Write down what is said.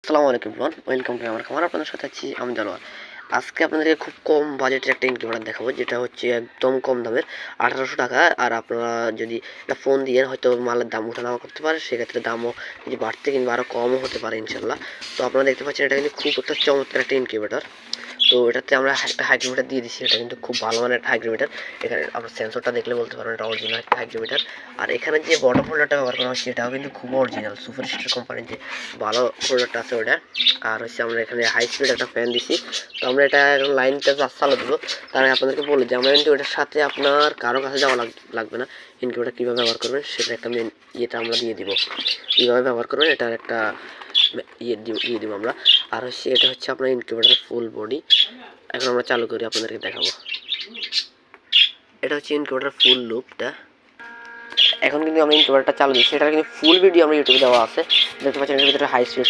আসসালামু আলাইকুম everyone, welcome to আমার খামার। আপনাদের সাথে আছি আমি জানোয়ার। আজকে আপনাদেরকে খুব কম বাজেটের একটা ইনকিউবেটর দেখাবো, যেটা হচ্ছে একদম কম দামের 1800 টাকা। আর আপনারা যদি একটা ফোন দিয়ে হয়তো মালের দাম ওঠানামা করতে পারে, সেক্ষেত্রে দামও যদি বাড়তে কিংবা আরও কমও হতে পারে ইনশাল্লাহ। তো আপনারা দেখতে পাচ্ছেন এটা কিন্তু খুব একটা চমৎকার একটা ইনকিউবেটর। তো এটাতে আমরা একটা হাইগ্রোমিটার দিয়ে দিচ্ছি, এটা কিন্তু খুব ভালো মানের একটা হাইগ্রোমিটার। এখানে আপনার সেন্সরটা দেখলে বলতে পারবেন এটা অরিজিনাল একটা হাইগ্রোমিটার। আর এখানে যে বড় ফোল্ডারটা ব্যবহার করা হচ্ছে এটাও কিন্তু খুব অরিজিনাল সুপারস্টার কোম্পানির যে ভালো ফোল্ডারটা আছে ওটা। আর হচ্ছে আমরা এখানে হাই স্পিড একটা ফ্যান দিছি। তো আমরা এটা এখন লাইনটা চালু দেবো। তার আগে আপনাদেরকে বলে যে আমরা কিন্তু এটার সাথে আপনার কারো কাছে যাওয়া লাগবে না। ইনকিউবেটর কীভাবে ব্যবহার করবেন সেটা একটা মেন ইয়েটা আমরা দিয়ে দিব, কীভাবে ব্যবহার করবেন এটার একটা দিয়ে দিব আমরা। আর হচ্ছে এটা হচ্ছে আপনার ইনকিউবেটরের ফুল বডি। এখন আমরা চালু করি আপনাদেরকে দেখাবো। এটা হচ্ছে ইনকিউবেটরের ফুল লুপটা। এখন কিন্তু আমরা ইনকিউবেটরটা চালু দিচ্ছি, সেটার কিন্তু ফুল ভিডিও আমরা ইউটিউবে দেওয়া আছে, দেখতে পাচ্ছেন এর ভিতরে হাই স্পিড